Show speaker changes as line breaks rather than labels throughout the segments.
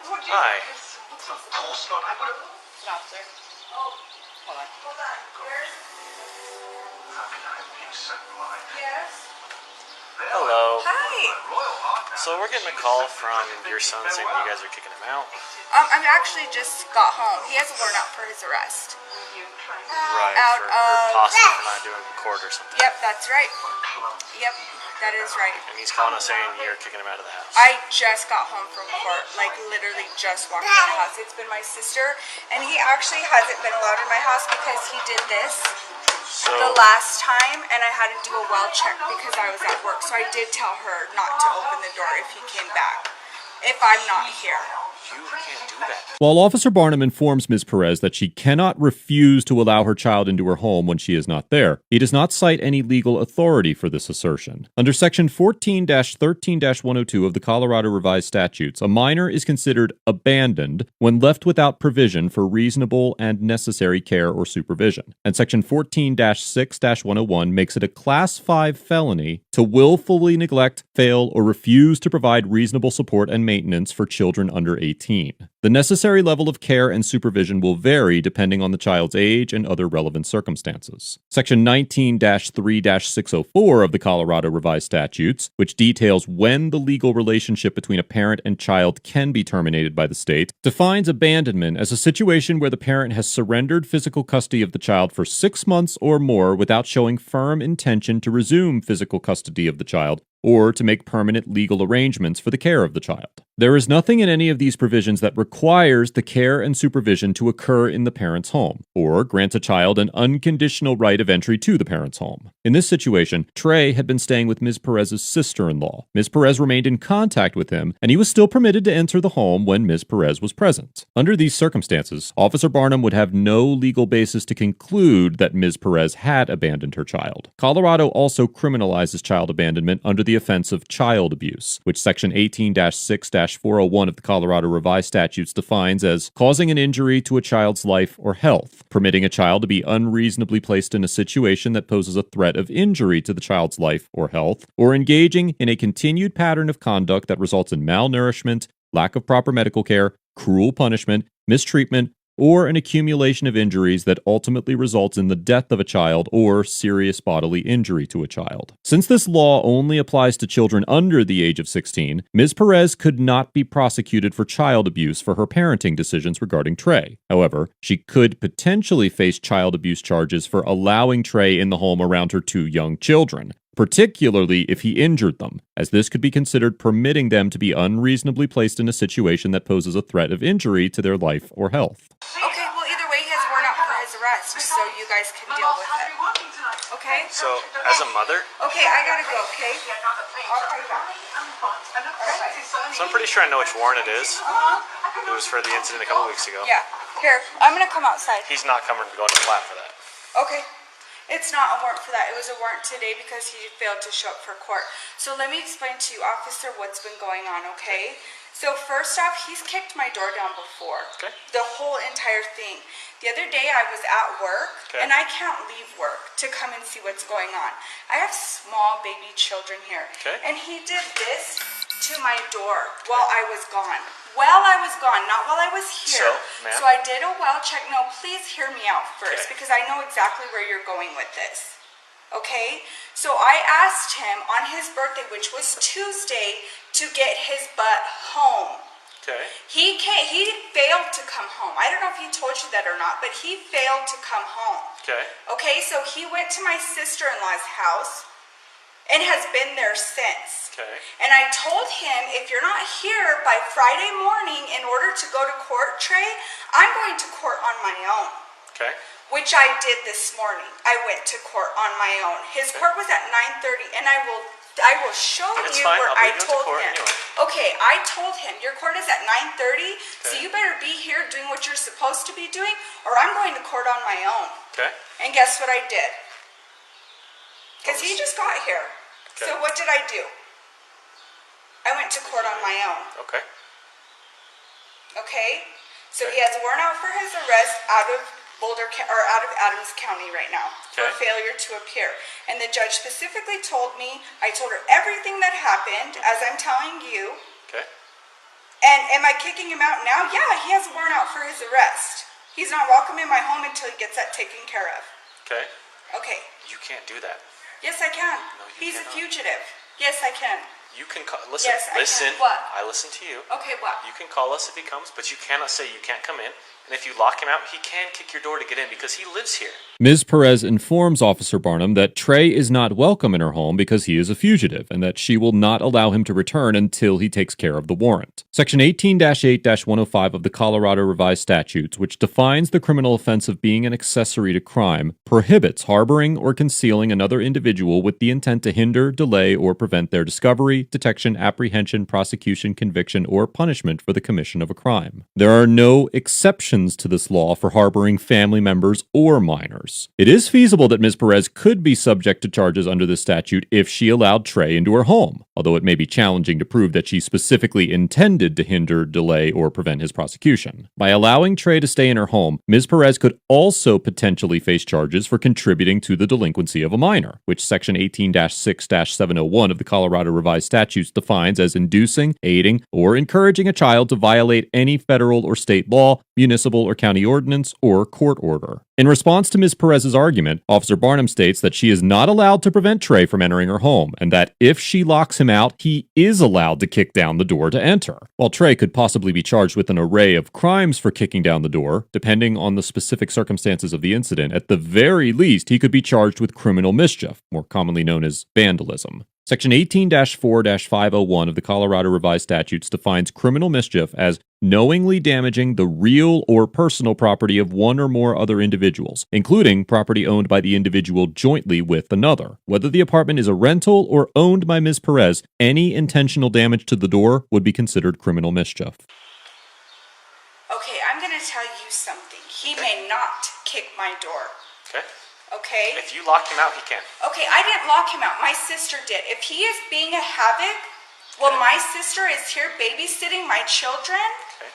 Hi.
Of course not. I would have...
It's an officer. Hold on.
How can I be so blind?
Yes.
Hello.
Hi.
So we're getting a call from your son saying that you guys are kicking him out.
I actually just got home. He has a warrant out for his arrest.
Right,
Out
for
of-
possibly for not doing court or something.
Yep, that's right. Yep, that is right.
And he's calling us saying you're kicking him out of the house.
I just got home from court, like literally just walked in the house. It's been my sister, and he actually hasn't been allowed in my house because he did this the last time, and I had to do a well check because I was at work. So I did tell her not to open the door if he came back, if I'm not here.
You can't do that.
While Officer Barnum informs Ms. Perez that she cannot refuse to allow her child into her home when she is not there, he does not cite any legal authority for this assertion. Under Section 14-13-102 of the Colorado Revised Statutes, a minor is considered abandoned when left without provision for reasonable and necessary care or supervision. And Section 14-6-101 makes it a Class 5 felony to willfully neglect, fail, or refuse to provide reasonable support and maintenance for children under 18. The necessary level of care and supervision will vary depending on the child's age and other relevant circumstances. Section 19-3-604 of the Colorado Revised Statutes, which details when the legal relationship between a parent and child can be terminated by the state, defines abandonment as a situation where the parent has surrendered physical custody of the child for 6 months or more without showing firm intention to resume physical custody of the child or to make permanent legal arrangements for the care of the child. There is nothing in any of these provisions that requires the care and supervision to occur in the parent's home, or grants a child an unconditional right of entry to the parent's home. In this situation, Trey had been staying with Ms. Perez's sister-in-law. Ms. Perez remained in contact with him, and he was still permitted to enter the home when Ms. Perez was present. Under these circumstances, Officer Barnum would have no legal basis to conclude that Ms. Perez had abandoned her child. Colorado also criminalizes child abandonment under the offense of child abuse, which Section 18-6-401 of the Colorado Revised Statutes defines as causing an injury to a child's life or health, permitting a child to be unreasonably placed in a situation that poses a threat of injury to the child's life or health, or engaging in a continued pattern of conduct that results in malnourishment, lack of proper medical care, cruel punishment, mistreatment, or an accumulation of injuries that ultimately results in the death of a child or serious bodily injury to a child. Since this law only applies to children under the age of 16, Ms. Perez could not be prosecuted for child abuse for her parenting decisions regarding Trey. However, she could potentially face child abuse charges for allowing Trey in the home around her 2 young children, particularly if he injured them, as this could be considered permitting them to be unreasonably placed in a situation that poses a threat of injury to their life or health.
Okay, well either way he has a warrant out for his arrest, so you guys can deal with it. Okay?
So, as a mother,
Okay, I gotta go, okay? I'll call you back.
so I'm pretty sure I know which warrant it is. It was for the incident a couple weeks ago.
Yeah. Here, I'm gonna come outside.
He's not coming to go to flat for that.
Okay. It's not a warrant for that. It was a warrant today because he failed to show up for court. So let me explain to you, officer, what's been going on, okay? So first off, he's kicked my door down before.
Okay.
The whole entire thing. The other day I was at work, and I can't leave work to come and see what's going on. I have small baby children here.
Okay.
And he did this to my door while I was gone. While I was gone, not while I was here.
So, ma'am?
So I did a well check. No, please hear me out first,
Okay.
because I know exactly where you're going with this. Okay? So I asked him on his birthday, which was Tuesday, to get his butt home.
Okay.
He failed to come home. I don't know if he told you that or not, but he failed to come home.
Okay.
Okay, so he went to my sister-in-law's house and has been there since.
Okay.
And I told him, if you're not here by Friday morning in order to go to court, Trey, I'm going to court on my own.
Okay.
Which I did this morning. I went to court on my own. His court was at 9:30, and I will show
That's
you
fine.
where
I'll
I
bring you into
told
court
him.
anyway.
Okay, I told him your court is at 9:30, so
Okay.
you better be here doing what you're supposed to be doing, or I'm going to court on my own.
Okay.
And guess what I did? Because he just got here.
Okay.
So what did I do? I went to court on my own.
Okay.
Okay? So he has a warrant out for his arrest out of out of Adams County right now for
Okay.
failure to appear. And the judge specifically told me, I told her everything that happened, as I'm telling you,
Okay.
and am I kicking him out now? Yeah, he has a warrant out for his arrest. He's not welcome in my home until he gets that taken care of.
Okay.
Okay.
You can't do that.
Yes, I can.
No,
He's
cannot.
a fugitive. Yes, I can.
You can call. Listen.
Yes, I
listen.
can. What?
I listen to you.
Okay, what?
You can call us if he comes, but you cannot say you can't come in. And if you lock him out, he can kick your door to get in because he lives here.
Ms. Perez informs Officer Barnum that Trey is not welcome in her home because he is a fugitive and that she will not allow him to return until he takes care of the warrant. Section 18-8-105 of the Colorado Revised Statutes, which defines the criminal offense of being an accessory to crime, prohibits harboring or concealing another individual with the intent to hinder, delay, or prevent their discovery, detection, apprehension, prosecution, conviction, or punishment for the commission of a crime. There are no exceptions to this law for harboring family members or minors. It is feasible that Ms. Perez could be subject to charges under this statute if she allowed Trey into her home, although it may be challenging to prove that she specifically intended to hinder, delay, or prevent his prosecution. By allowing Trey to stay in her home, Ms. Perez could also potentially face charges for contributing to the delinquency of a minor, which Section 18-6-701 of the Colorado Revised Statutes defines as inducing, aiding, or encouraging a child to violate any federal or state law, municipal or county ordinance, or court order. In response to Ms. Perez's argument, Officer Barnum states that she is not allowed to prevent Trey from entering her home, and that if she locks him out, he is allowed to kick down the door to enter. While Trey could possibly be charged with an array of crimes for kicking down the door, depending on the specific circumstances of the incident, at the very least, he could be charged with criminal mischief, more commonly known as vandalism. Section 18-4-501 of the Colorado Revised Statutes defines criminal mischief as knowingly damaging the real or personal property of one or more other individuals, including property owned by the individual jointly with another. Whether the apartment is a rental or owned by Ms. Perez, any intentional damage to the door would be considered criminal mischief.
Okay, I'm going to tell you something. He may not kick my door.
Okay.
Okay?
If you lock him out, he can.
Okay, I didn't lock him out. My sister did. If he is being a havoc, well, my sister is here babysitting my children.
Okay.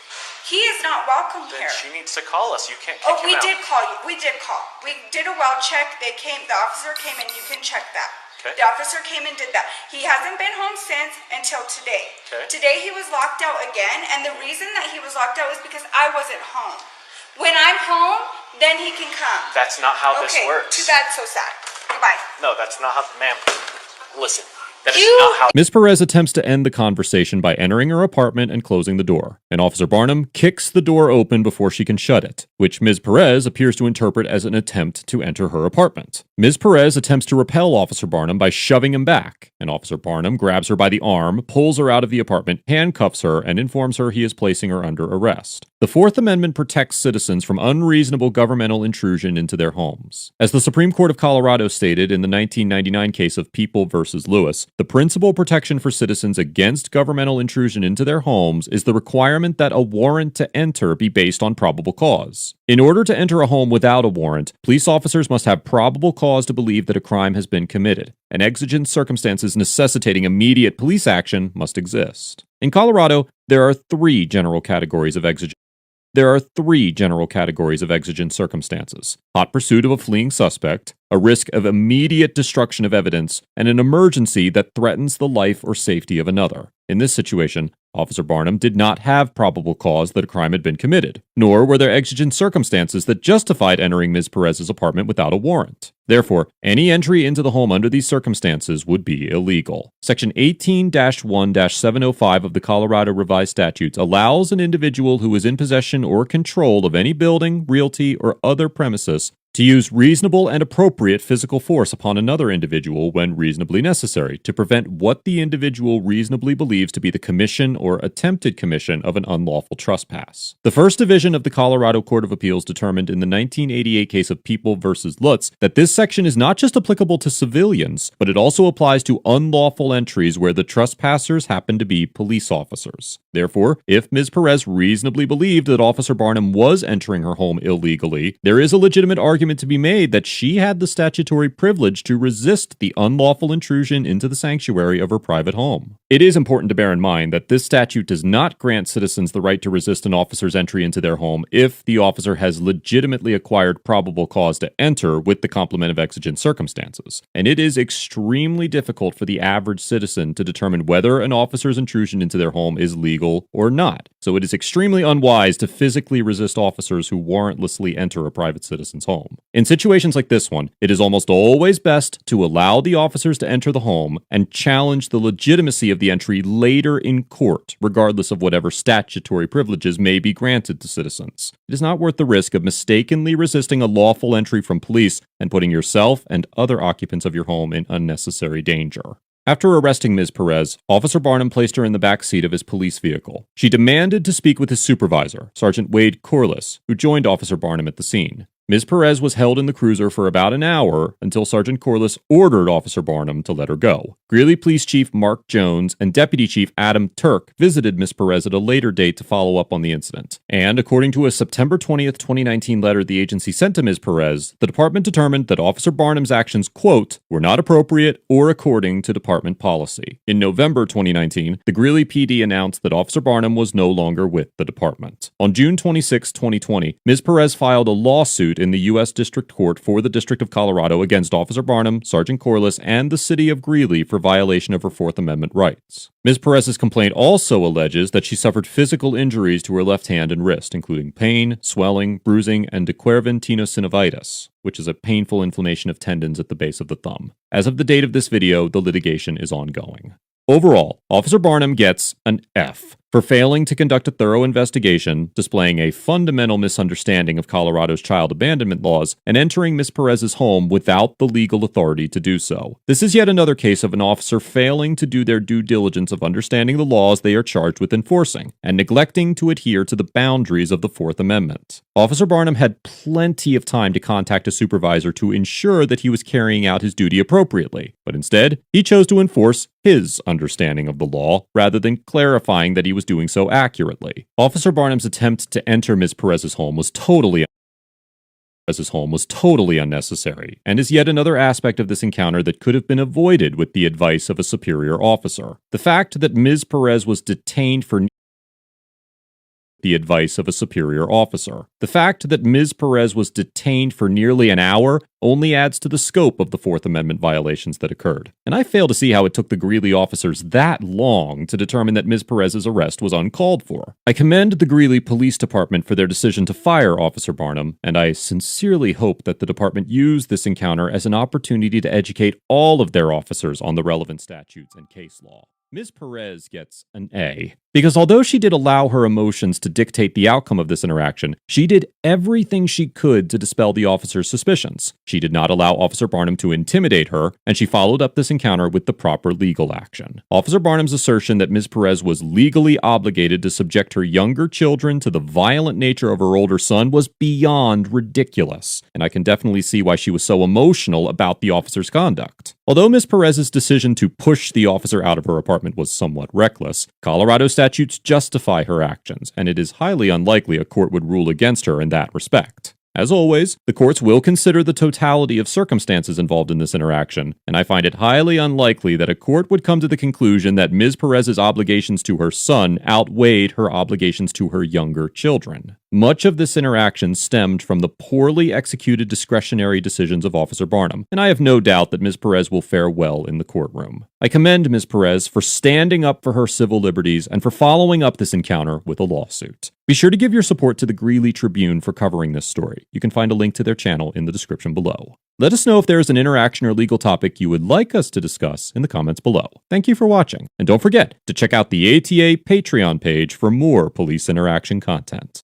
He is not welcome
Then
here.
she needs to call us. You can't kick
Oh,
him
we
out.
did call you. We did call. We did a well check. They came. The officer came and you can check that.
Okay.
The officer came and did that. He hasn't been home since until today.
Okay.
Today he was locked out again, and the reason that he was locked out was because I wasn't home. When I'm home, then he can come.
That's not how this works.
Too bad, so sad. Goodbye.
No, that's not how. Ma'am, listen. That is
You-
not how.
Ms. Perez attempts to end the conversation by entering her apartment and closing the door, and Officer Barnum kicks the door open before she can shut it, which Ms. Perez appears to interpret as an attempt to enter her apartment. Ms. Perez attempts to repel Officer Barnum by shoving him back, and Officer Barnum grabs her by the arm, pulls her out of the apartment, handcuffs her, and informs her he is placing her under arrest. The Fourth Amendment protects citizens from unreasonable governmental intrusion into their homes. As the Supreme Court of Colorado stated in the 1999 case of People v. Lewis, the principal protection for citizens against governmental intrusion into their homes is the requirement that a warrant to enter be based on probable cause. In order to enter a home without a warrant, police officers must have probable cause to believe that a crime has been committed, and exigent circumstances necessitating immediate police action must exist. In Colorado, there are three general categories of exigent circumstances: hot pursuit of a fleeing suspect, a risk of immediate destruction of evidence, and an emergency that threatens the life or safety of another. In this situation, Officer Barnum did not have probable cause that a crime had been committed, nor were there exigent circumstances that justified entering Ms. Perez's apartment without a warrant. Therefore, any entry into the home under these circumstances would be illegal. Section 18-1-705 of the Colorado Revised Statutes allows an individual who is in possession or control of any building, realty, or other premises to use reasonable and appropriate physical force upon another individual when reasonably necessary to prevent what the individual reasonably believes to be the commission or attempted commission of an unlawful trespass. The First Division of the Colorado Court of Appeals determined in the 1988 case of People v. Lutz that this section is not just applicable to civilians, but it also applies to unlawful entries where the trespassers happen to be police officers. Therefore, if Ms. Perez reasonably believed that Officer Barnum was entering her home illegally, there is a legitimate argument to be made that she had the statutory privilege to resist the unlawful intrusion into the sanctuary of her private home. It is important to bear in mind that this statute does not grant citizens the right to resist an officer's entry into their home if the officer has legitimately acquired probable cause to enter with the complement of exigent circumstances. And it is extremely difficult for the average citizen to determine whether an officer's intrusion into their home is legal or not. So it is extremely unwise to physically resist officers who warrantlessly enter a private citizen's home. In situations like this one, it is almost always best to allow the officers to enter the home and challenge the legitimacy of the entry later in court, regardless of whatever statutory privileges may be granted to citizens. It is not worth the risk of mistakenly resisting a lawful entry from police and putting yourself and other occupants of your home in unnecessary danger. After arresting Ms. Perez, Officer Barnum placed her in the back seat of his police vehicle. She demanded to speak with his supervisor, Sergeant Wade Corliss, who joined Officer Barnum at the scene. Ms. Perez was held in the cruiser for about an hour until Sergeant Corliss ordered Officer Barnum to let her go. Greeley Police Chief Mark Jones and Deputy Chief Adam Turk visited Ms. Perez at a later date to follow up on the incident. And according to a September 20th, 2019 letter the agency sent to Ms. Perez, the department determined that Officer Barnum's actions, quote, were not appropriate or according to department policy. In November 2019, the Greeley PD announced that Officer Barnum was no longer with the department. On June 26, 2020, Ms. Perez filed a lawsuit in the U.S. District Court for the District of Colorado against Officer Barnum, Sergeant Corliss, and the city of Greeley for violation of her Fourth Amendment rights. Ms. Perez's complaint also alleges that she suffered physical injuries to her left hand and wrist, including pain, swelling, bruising, and dequervin tenosynovitis, which is a painful inflammation of tendons at the base of the thumb. As of the date of this video, the litigation is ongoing. Overall, Officer Barnum gets an F for failing to conduct a thorough investigation, displaying a fundamental misunderstanding of Colorado's child abandonment laws, and entering Ms. Perez's home without the legal authority to do so. This is yet another case of an officer failing to do their due diligence of understanding the laws they are charged with enforcing, and neglecting to adhere to the boundaries of the Fourth Amendment. Officer Barnum had plenty of time to contact a supervisor to ensure that he was carrying out his duty appropriately, but instead, he chose to enforce his understanding of the law, rather than clarifying that he was doing so accurately. Officer Barnum's attempt to enter Ms. Perez's home was totally unnecessary, and is yet another aspect of this encounter that could have been avoided with the advice of a superior officer. The fact that Ms. Perez was detained for the advice of a superior officer. The fact that Ms. Perez was detained for nearly an hour only adds to the scope of the Fourth Amendment violations that occurred. And I fail to see how it took the Greeley officers that long to determine that Ms. Perez's arrest was uncalled for. I commend the Greeley Police Department for their decision to fire Officer Barnum, and I sincerely hope that the department used this encounter as an opportunity to educate all of their officers on the relevant statutes and case law. Ms. Perez gets an A, because although she did allow her emotions to dictate the outcome of this interaction, she did everything she could to dispel the officer's suspicions. She did not allow Officer Barnum to intimidate her, and she followed up this encounter with the proper legal action. Officer Barnum's assertion that Ms. Perez was legally obligated to subject her younger children to the violent nature of her older son was beyond ridiculous, and I can definitely see why she was so emotional about the officer's conduct. Although Ms. Perez's decision to push the officer out of her apartment was somewhat reckless, Colorado statutes justify her actions, and it is highly unlikely a court would rule against her in that respect. As always, the courts will consider the totality of circumstances involved in this interaction, and I find it highly unlikely that a court would come to the conclusion that Ms. Perez's obligations to her son outweighed her obligations to her younger children. Much of this interaction stemmed from the poorly executed discretionary decisions of Officer Barnum, and I have no doubt that Ms. Perez will fare well in the courtroom. I commend Ms. Perez for standing up for her civil liberties and for following up this encounter with a lawsuit. Be sure to give your support to the Greeley Tribune for covering this story. You can find a link to their channel in the description below. Let us know if there is an interaction or legal topic you would like us to discuss in the comments below. Thank you for watching, and don't forget to check out the ATA Patreon page for more police interaction content.